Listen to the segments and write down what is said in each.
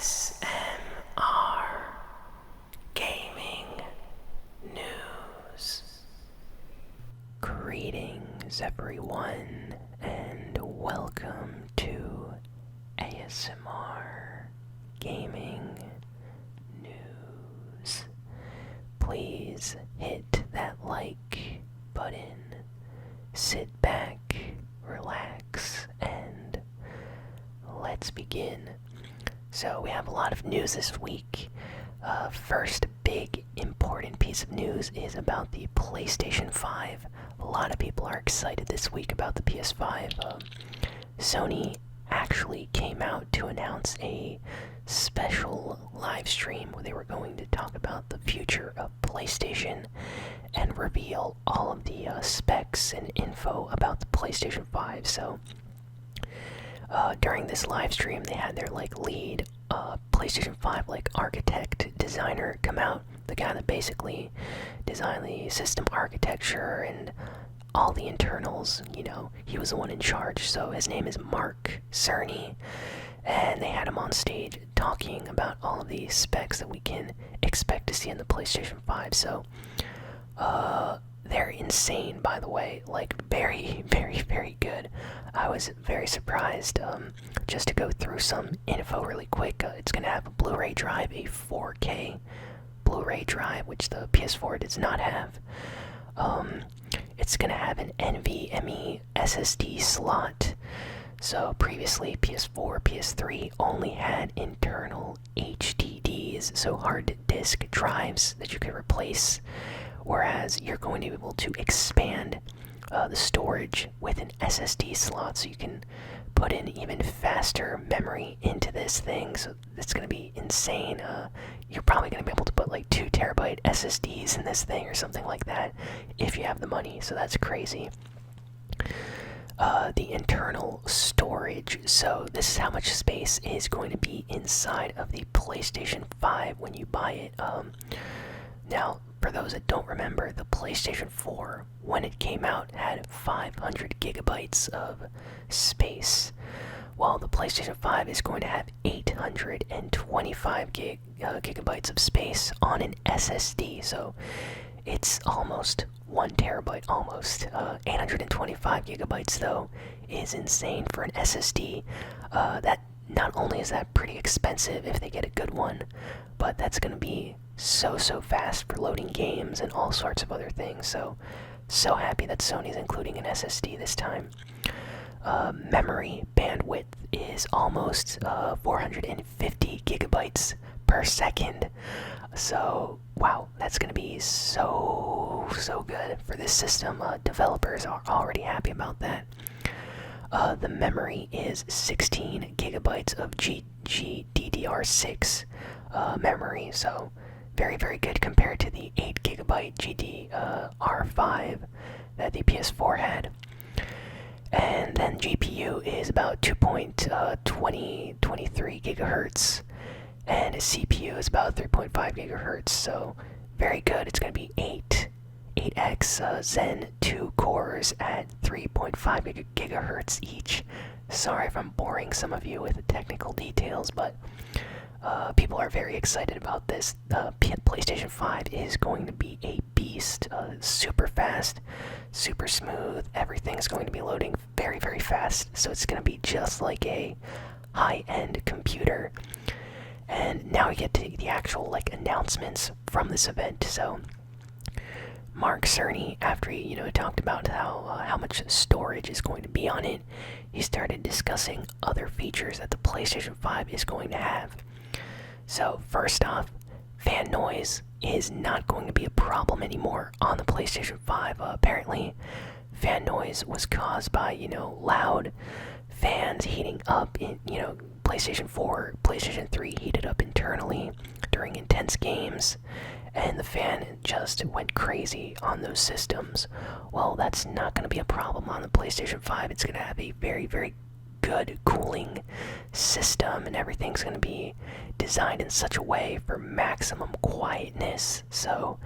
ASMR Gaming News. Greetings, everyone, and welcome to ASMR Gaming News. Please hit that like button, sit back, relax, and let's begin. So we have a lot of news this week. First big important piece of news is about the PlayStation 5. A lot of people are excited this week about the PS5. Sony actually came out to announce a special live stream where they were going to talk about the future of PlayStation and reveal all of the specs and info about the PlayStation 5. So during this live stream, they had their lead PlayStation 5 architect designer come out, the guy that basically designed the system architecture and all the internals. He was the one in charge. So his name is Mark Cerny, and they had him on stage talking about all of the specs that we can expect to see in the PlayStation 5. So they're insane, by the way. Very, very, very good. I was very surprised. Just to go through some info really quick, it's going to have a Blu-ray drive, a 4K Blu-ray drive, which the PS4 does not have. It's going to have an NVMe SSD slot. So previously, PS4, PS3 only had internal HDDs, so hard disk drives that you could replace. Whereas you're going to be able to expand the storage with an SSD slot, so you can put in even faster memory into this thing. So it's going to be insane. You're probably going to be able to put 2 terabyte SSDs in this thing or something like that if you have the money. So that's crazy. The internal storage. So this is how much space is going to be inside of the PlayStation 5 when you buy it. Now, for those that don't remember, the PlayStation 4, when it came out, had 500 gigabytes of space, while the PlayStation 5 is going to have 825 gigabytes of space on an SSD. So it's almost 1 terabyte, almost. 825 gigabytes, though, is insane for an SSD. That not only is that pretty expensive if they get a good one, but that's going to be so fast for loading games and all sorts of other things. So happy that Sony's including an SSD this time. Memory bandwidth is almost 450 gigabytes per second. So wow, that's gonna be so good for this system. Developers are already happy about that. The memory is 16 gigabytes of GDDR6 memory, so very, very good compared to the 8 gigabyte GDR5 that the PS4 had. And then GPU is about 2.23 gigahertz, and CPU is about 3.5 gigahertz, so very good. It's going to be 8x Zen 2 cores at 3.5 gigahertz each. Sorry if I'm boring some of you with the technical details, but people are very excited about this. PlayStation 5 is going to be a beast. Super fast, super smooth. Everything's going to be loading very, very fast. So it's going to be just like a high-end computer. And now we get to the actual announcements from this event. So Mark Cerny, after he talked about how much storage is going to be on it, he started discussing other features that the PlayStation 5 is going to have. So first off, fan noise is not going to be a problem anymore on the PlayStation 5. Apparently, fan noise was caused by, loud fans heating up in, PlayStation 4, PlayStation 3 heated up internally during intense games, and the fan just went crazy on those systems. Well, that's not going to be a problem on the PlayStation 5. It's going to have a very, very good cooling system, and everything's going to be designed in such a way for maximum quietness. So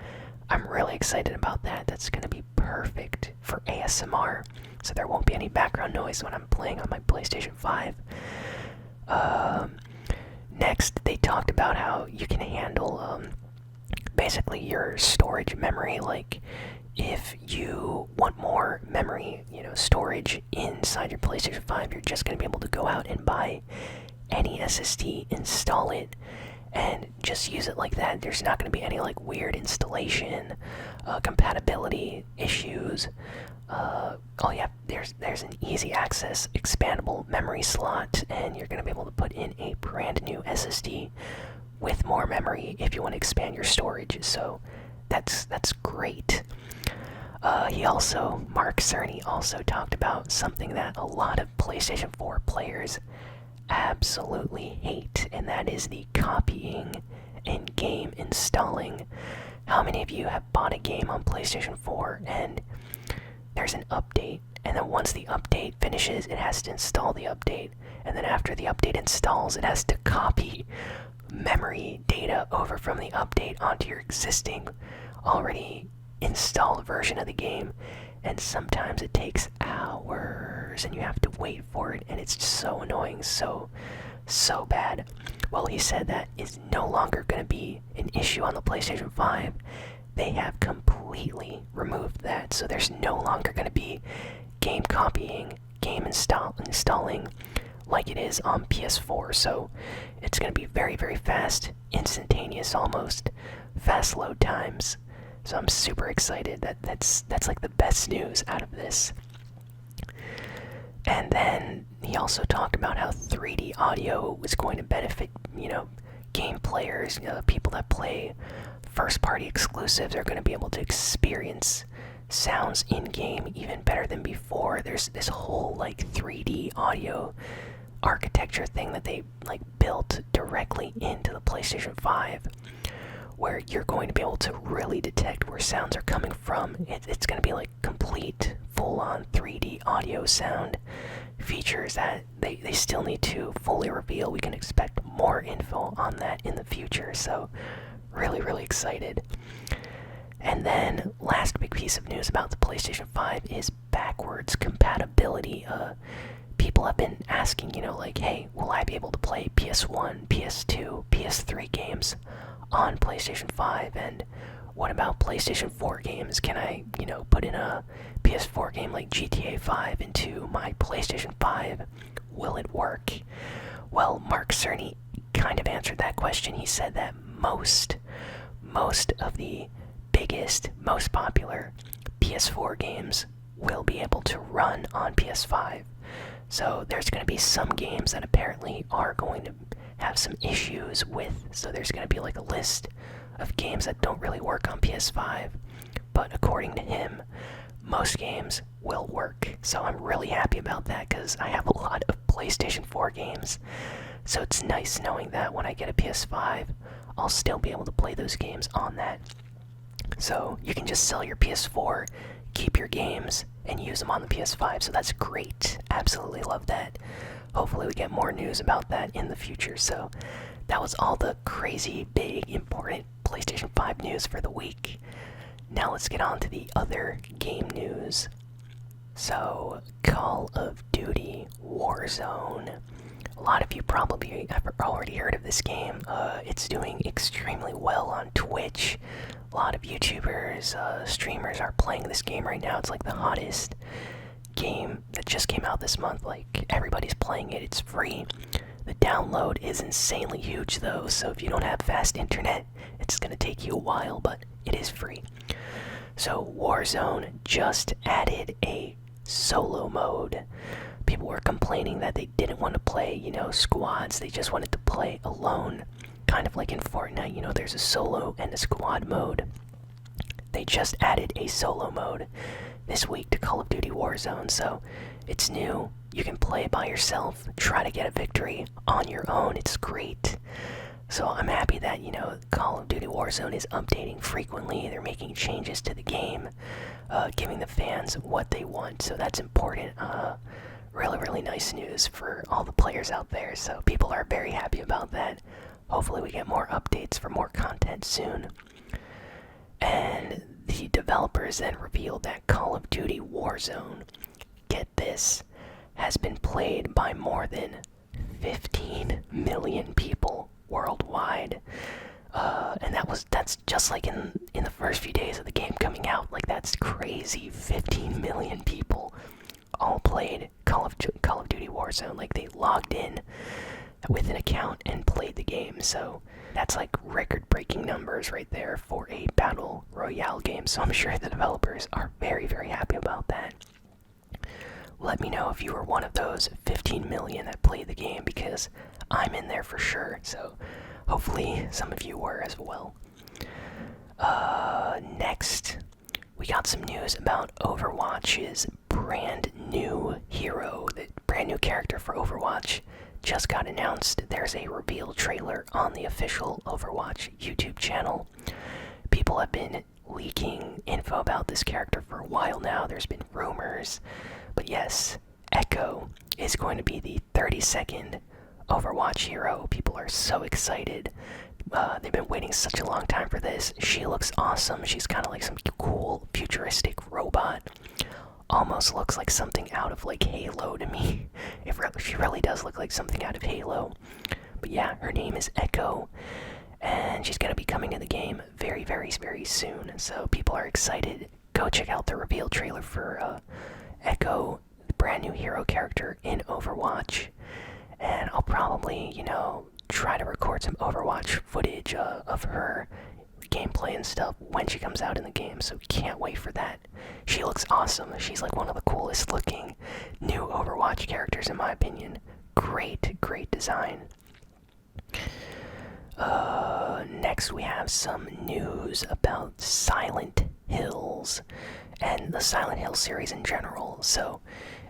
I'm really excited about that. That's going to be perfect for ASMR, so there won't be any background noise when I'm playing on my PlayStation 5. Next, they basically your storage memory. Like, if you want more memory, storage inside your PlayStation 5, you're just going to be able to go out and buy any SSD, install it, and just use it like that. There's not going to be any like weird installation, compatibility issues. Oh yeah, there's an easy access expandable memory slot, and you're going to be able to put in a brand new SSD with more memory if you want to expand your storage. So that's great. Mark Cerny also talked about something that a lot of PlayStation 4 players absolutely hate, and that is the copying and game installing. How many of you have bought a game on PlayStation 4 and there's an update, and then once the update finishes, it has to install the update, and then after the update installs, it has to copy memory data over from the update onto your existing already installed version of the game, and sometimes it takes hours and you have to wait for it, and it's just so annoying, so bad. Well, he said that is no longer going to be an issue on the PlayStation 5. They have completely removed that, so there's no longer going to be game copying, game installing like it is on PS4. So it's going to be very, very fast, instantaneous almost, fast load times. So I'm super excited. That's like the best news out of this. And then he also talked about how 3D audio was going to benefit, game players, people that play first-party exclusives are going to be able to experience sounds in-game even better than before. There's this whole, 3D audio architecture thing that they, built directly into the PlayStation 5, where you're going to be able to really detect where sounds are coming from. It's going to be, complete, full-on 3D audio sound features that they still need to fully reveal. We can expect more info on that in the future, so really, really excited. And then, last big piece of news about the PlayStation 5 is backwards compatibility. People have been asking, hey, will I be able to play PS1, PS2, PS3 games on PlayStation 5? And what about PlayStation 4 games? Can I, put in a PS4 game like GTA 5 into my PlayStation 5? Will it work? Well, Mark Cerny kind of answered that question. He said that most of the biggest, most popular PS4 games will be able to run on PS5. So there's going to be some games that apparently are going to have some issues with. So there's going to be a list of games that don't really work on PS5. But according to him, most games will work. So I'm really happy about that because I have a lot of PlayStation 4 games. So it's nice knowing that when I get a PS5, I'll still be able to play those games on that. So you can just sell your PS4, keep your games, and use them on the PS5. So that's great. Absolutely love that. Hopefully we get more news about that in the future. So that was all the crazy, big, important PlayStation 5 news for the week. Now let's get on to the other game news. So, Call of Duty Warzone. A lot of you probably have already heard of this game. It's doing extremely well on Twitch. A lot of YouTubers, streamers are playing this game right now. It's the hottest game that just came out this month. Everybody's playing it. It's free. The download is insanely huge though, so if you don't have fast internet, it's gonna take you a while, but it is free. So Warzone just added a solo mode. People were complaining that they didn't want to play, squads. They just wanted to play alone. Kind of like in Fortnite, there's a solo and a squad mode. They just added a solo mode this week to Call of Duty Warzone, so it's new. You can play by yourself, try to get a victory on your own. It's great. So I'm happy that, Call of Duty Warzone is updating frequently. They're making changes to the game, giving the fans what they want, so that's important. Really, really nice news for all the players out there, so people are very happy about that. Hopefully we get more updates for more content soon. And the developers then revealed that Call of Duty Warzone, get this, has been played by more than 15 million people worldwide. And that's just like in the first few days of the game coming out. Like, that's crazy. 15 million people all played Call of Duty Warzone. Like, they logged in with an account and played the game. So that's like record-breaking numbers right there for a battle royale game. So I'm sure the developers are very, very happy about that. Let me know if you were one of those 15 million that played the game, because I'm in there for sure. So hopefully some of you were as well. Next, we got some news about Overwatch's brand new hero. The brand new character for Overwatch just got announced. There's a reveal trailer on the official Overwatch YouTube channel. People have been leaking info about this character for a while now. There's been rumors. But yes, Echo is going to be the 32nd Overwatch hero. People are so excited. They've been waiting such a long time for this. She looks awesome. She's kind of like some cool futuristic robot. Almost looks like something out of like Halo to me. She really does look like something out of Halo. But yeah, her name is Echo, and she's going to be coming to the game very, very, very soon. So people are excited. Go check out the reveal trailer for Echo, the brand new hero character in Overwatch. And I'll probably, try to record some Overwatch footage of her gameplay and stuff when she comes out in the game, so can't wait for that. She looks awesome. She's like one of the coolest looking new Overwatch characters in my opinion. Great design. Next we have some news about Silent Hills and the Silent Hill series in general. So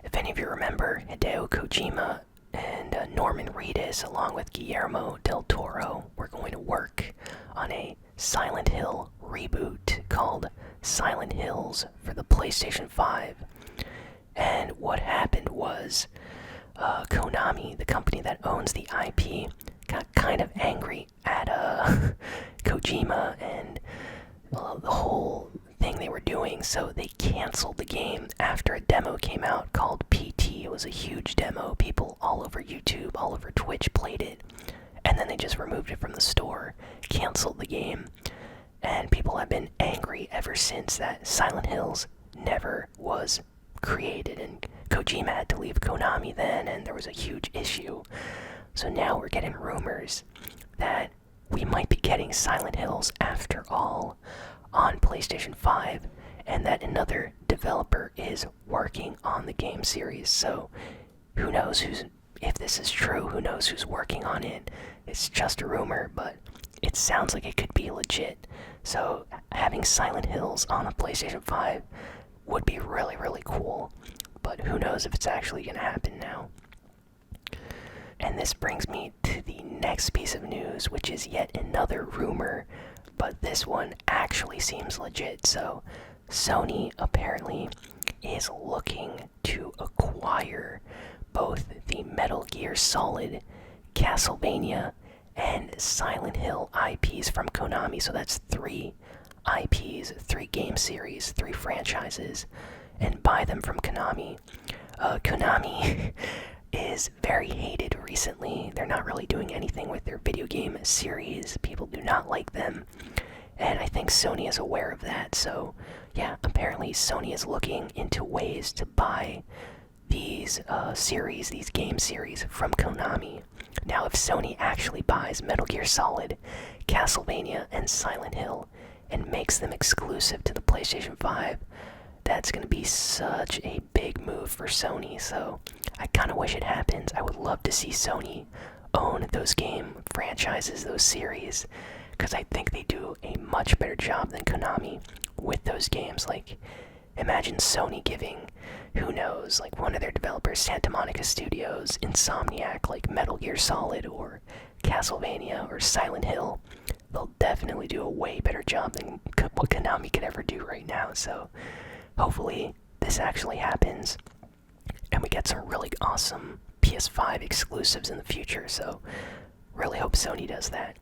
if any of you remember, Hideo Kojima and Norman Reedus, along with Guillermo del Toro, were going to work on a Silent Hill reboot called Silent Hills for the PlayStation 5. And what happened was, Konami, the company that owns the IP, got kind of angry at Kojima and the whole thing they were doing, so they canceled the game after a demo came out called PT. It was a huge demo. People all over YouTube, all over Twitch played it, and then they just removed it from the store, canceled the game, and people have been angry ever since that Silent Hills never was created, and Kojima had to leave Konami then, and there was a huge issue. So now we're getting rumors that we might be getting Silent Hills after all on PlayStation 5, and that another developer is working on the game series. So who knows if this is true, who knows who's working on it. It's just a rumor, but it sounds like it could be legit. So having Silent Hills on a PlayStation 5 would be really, really cool, but who knows if it's actually gonna happen now. And this brings me to the next piece of news, which is yet another rumor, but this one actually seems legit. So Sony apparently is looking to acquire both the Metal Gear Solid, Castlevania, and Silent Hill IPs from Konami. So that's 3 IPs, 3 game series, 3 franchises, and buy them from Konami. Konami is very hated recently. They're not really doing anything with their video game series. People do not like them, and I think Sony is aware of that. So yeah, apparently Sony is looking into ways to buy these series, these game series from Konami. Now if Sony actually buys Metal Gear Solid, Castlevania, and Silent Hill and makes them exclusive to the PlayStation 5, that's going to be such a big move for Sony. So I kind of wish it happens. I would love to see Sony own those game franchises, those series, because I think they do a much better job than Konami with those games. Like, imagine Sony giving, who knows, like one of their developers, Santa Monica Studios, Insomniac, like Metal Gear Solid or Castlevania or Silent Hill. They'll definitely do a way better job than what Konami could ever do right now. So hopefully this actually happens, and we get some really awesome PS5 exclusives in the future. So really hope Sony does that.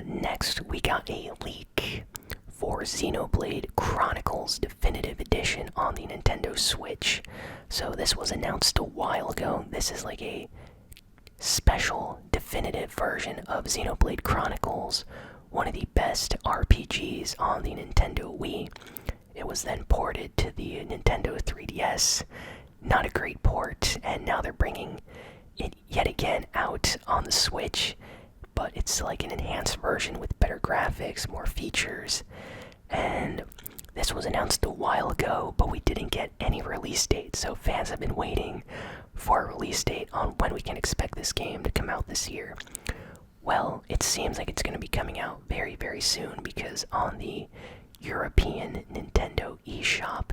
Next, we got a leak for Xenoblade Chronicles Definitive Edition on the Nintendo Switch. So this was announced a while ago. This is like a special definitive version of Xenoblade Chronicles one of the best RPGs on the Nintendo Wii. It was then ported to the Nintendo 3DS. Not a great port, and now they're bringing it yet again out on the Switch, but it's like an enhanced version with better graphics, more features, and this was announced a while ago, but we didn't get any release date, so fans have been waiting for a release date on when we can expect this game to come out this year. Well, it seems like it's going to be coming out very, very soon, because on the European Nintendo eShop,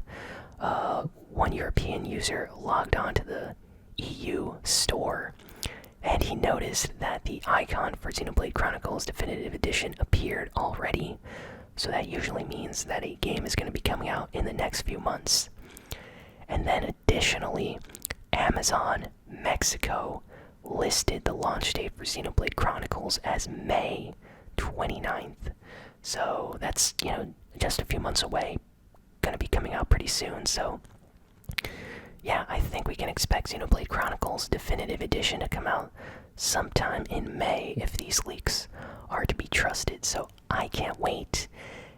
one European user logged on to the EU store, and he noticed that the icon for Xenoblade Chronicles Definitive Edition appeared already. So that usually means that a game is going to be coming out in the next few months. And then additionally, Amazon Mexico listed the launch date for Xenoblade Chronicles as May 29th. So that's, just a few months away. Going to be coming out pretty soon. So yeah, I think we can expect Xenoblade Chronicles Definitive Edition to come out sometime in May if these leaks are to be trusted. So I can't wait,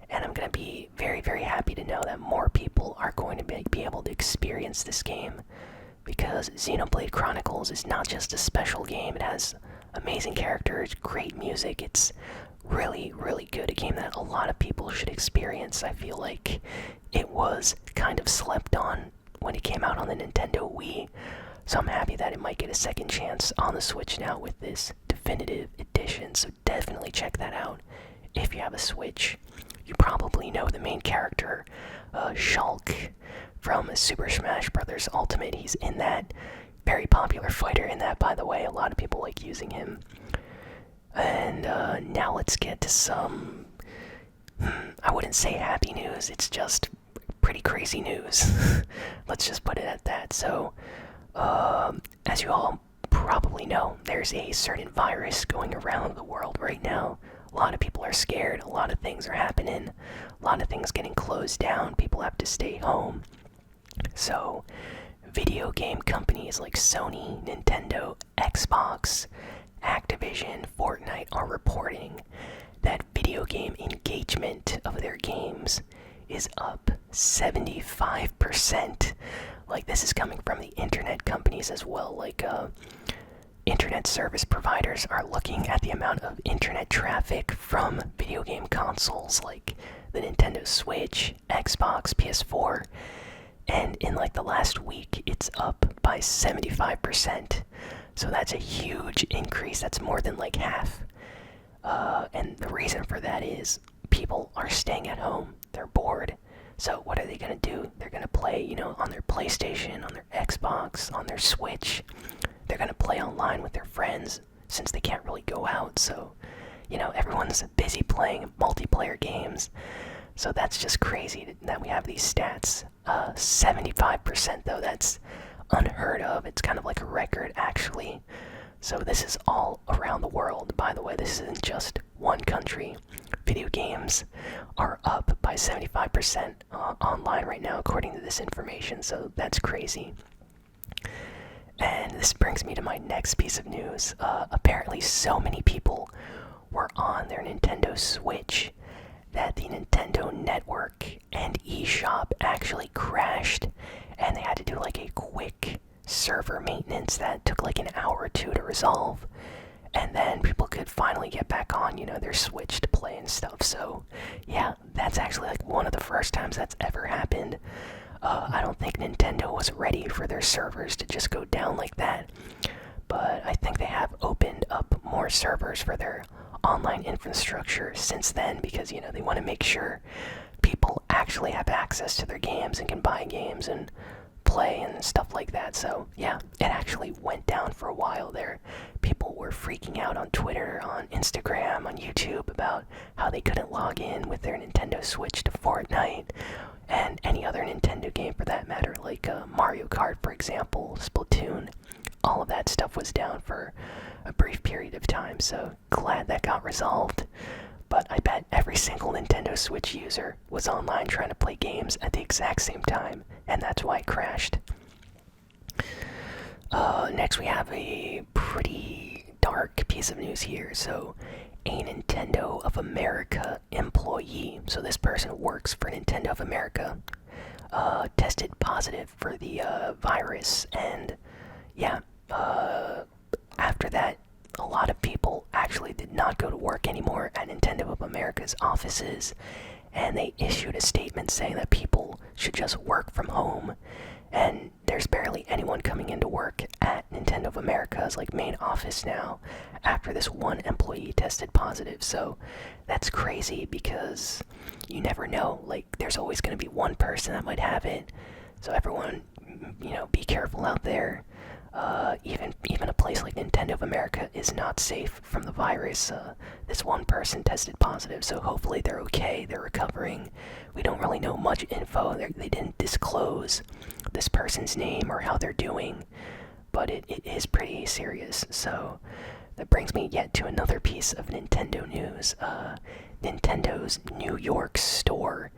and I'm going to be very, very happy to know that more people are going to be able to experience this game, because Xenoblade Chronicles is not just a special game. It has amazing characters, great music. It's really, really good. A game that a lot of people should experience. I feel like it was kind of slept on when it came out on the Nintendo Wii, so I'm happy that it might get a second chance on the Switch now with this Definitive Edition. So definitely check that out if you have a Switch. You probably know the main character, Shulk from Super Smash Bros. Ultimate. He's in that. Very popular fighter in that, by the way. A lot of people like using him. And now let's get to some, I wouldn't say happy news, it's just pretty crazy news. Let's just put it at that. So, as you all probably know, there's a certain virus going around the world right now. A lot of people are scared, a lot of things are happening, a lot of things getting closed down, people have to stay home. So, video game companies like Sony, Nintendo, Xbox, Activision, Fortnite are reporting that video game engagement of their games is up 75%. Like, this is coming from the internet companies as well. Like, internet service providers are looking at the amount of internet traffic from video game consoles like the Nintendo Switch, Xbox, PS4, and in like the last week, it's up by 75%. So that's a huge increase. That's more than like half. And the reason for that is people are staying at home. They're bored. So what are they going to do? They're going to play, on their PlayStation, on their Xbox, on their Switch. They're going to play online with their friends since they can't really go out. So, everyone's busy playing multiplayer games. So that's just crazy that we have these stats. 75% though, that's unheard of. It's kind of like a record, actually. So this is all around the world. By the way, this isn't just one country. Video games are up by 75% online right now, according to this information. So that's crazy. And this brings me to my next piece of news. Apparently so many people were on their Nintendo Switch that the Nintendo Network and eShop actually crashed, and they had to do like a quick server maintenance that took like an hour or two to resolve, and then people could finally get back on, their Switch to play and stuff. So yeah, that's actually like one of the first times that's ever happened. I don't think Nintendo was ready for their servers to just go down like that, but I think they have opened up more servers for their online infrastructure since then, because they want to make sure people actually have access to their games and can buy games and play and stuff like that. So yeah, it actually went down for a while there. People were freaking out on Twitter, on Instagram, on YouTube about how they couldn't log in with their Nintendo Switch to Fortnite and any other Nintendo game for that matter, like Mario Kart, for example, Splatoon. All of that stuff was down for a brief period of time, so glad that got resolved. But I bet every single Nintendo Switch user was online trying to play games at the exact same time, and that's why it crashed. Next we have a pretty dark piece of news here. So a Nintendo of America employee. So this person works for Nintendo of America. Tested positive for the virus, and yeah, after that, a lot of people actually did not go to work anymore at Nintendo of America's offices, and they issued a statement saying that people should just work from home. And there's barely anyone coming into work at Nintendo of America's main office now after this one employee tested positive. So that's crazy because you never know. There's always going to be one person that might have it. So everyone, be careful out there. Even a place like Nintendo of America is not safe from the virus. This one person tested positive, so hopefully they're okay, they're recovering. We don't really know much info. They didn't disclose this person's name or how they're doing, but it is pretty serious. So that brings me yet to another piece of Nintendo news. Nintendo's New York store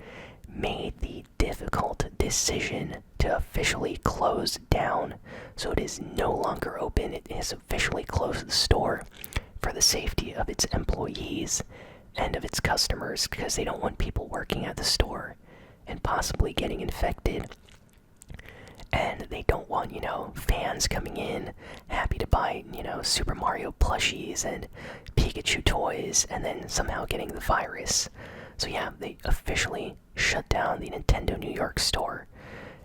made the difficult decision to officially close down. So it is no longer open. It has officially closed the store for the safety of its employees and of its customers, because they don't want people working at the store and possibly getting infected. And they don't want, fans coming in happy to buy, Super Mario plushies and Pikachu toys and then somehow getting the virus. So yeah, they officially shut down the Nintendo New York store.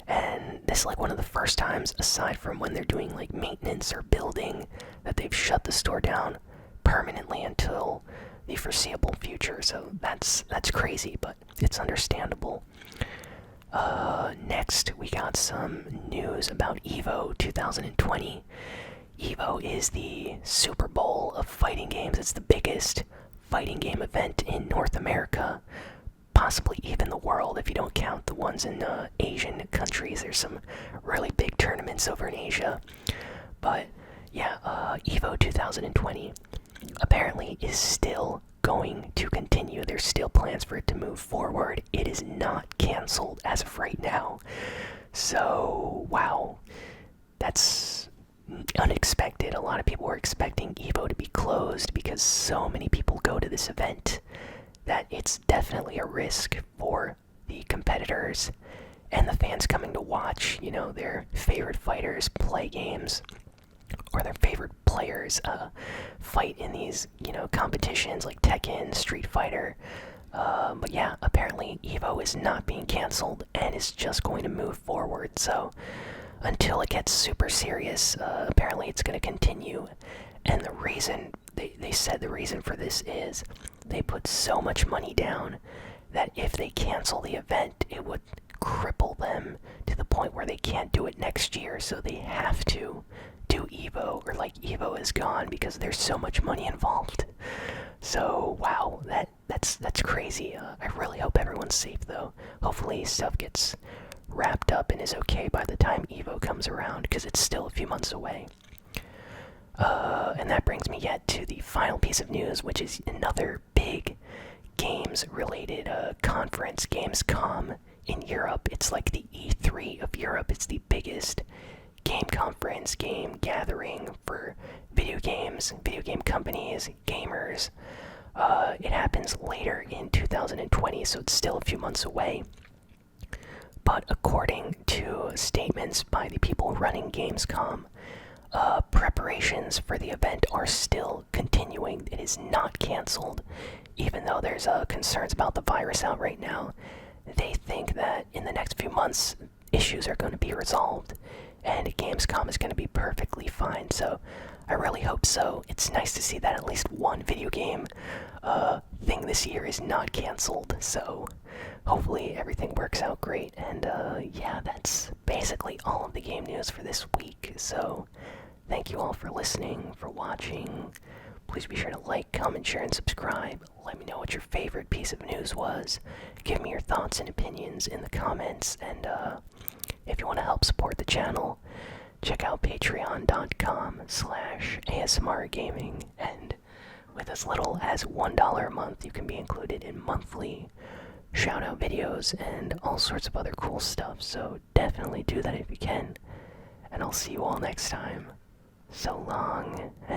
And this is one of the first times, aside from when they're doing maintenance or building, that they've shut the store down permanently until the foreseeable future. So that's crazy, but it's understandable. Next, we got some news about EVO 2020. EVO is the Super Bowl of fighting games. It's the biggest fighting game event in North America, possibly even the world if you don't count the ones in Asian countries. There's some really big tournaments over in Asia. But yeah, EVO 2020 apparently is still going to continue. There's still plans for it to move forward. It is not canceled as of right now. So, wow. That's unexpected. A lot of people were expecting EVO to be closed because so many people go to this event that it's definitely a risk for the competitors and the fans coming to watch, their favorite fighters play games, or their favorite players fight in these, competitions like Tekken, Street Fighter. But yeah, apparently EVO is not being canceled and is just going to move forward. So until it gets super serious, apparently it's going to continue. And the reason, they said the reason for this is they put so much money down that if they cancel the event, it would cripple them to the point where they can't do it next year. So they have to do EVO, or EVO is gone, because there's so much money involved. So wow, that's crazy. I really hope everyone's safe though. Hopefully stuff gets wrapped up and is okay by the time EVO comes around, because it's still a few months away. And that brings me yet to the final piece of news, which is another big games-related conference, Gamescom in Europe. It's like the E3 of Europe. It's the biggest game conference, game gathering for video games, video game companies, gamers. It happens later in 2020, so it's still a few months away. But according to statements by the people running Gamescom, preparations for the event are still continuing. It is not canceled, even though there's concerns about the virus out right now. They think that in the next few months, issues are going to be resolved, and Gamescom is going to be perfectly fine. So I really hope so. It's nice to see that at least one video game thing this year is not canceled. So hopefully everything works out great. And yeah, that's basically all of the game news for this week. So thank you all for listening, for watching. Please be sure to like, comment, share, and subscribe. Let me know what your favorite piece of news was. Give me your thoughts and opinions in the comments. And if you want to help support the channel, check out patreon.com/ASMRGaming. And with as little as $1 a month, you can be included in monthly shout-out videos and all sorts of other cool stuff. So definitely do that if you can. And I'll see you all next time. So long, and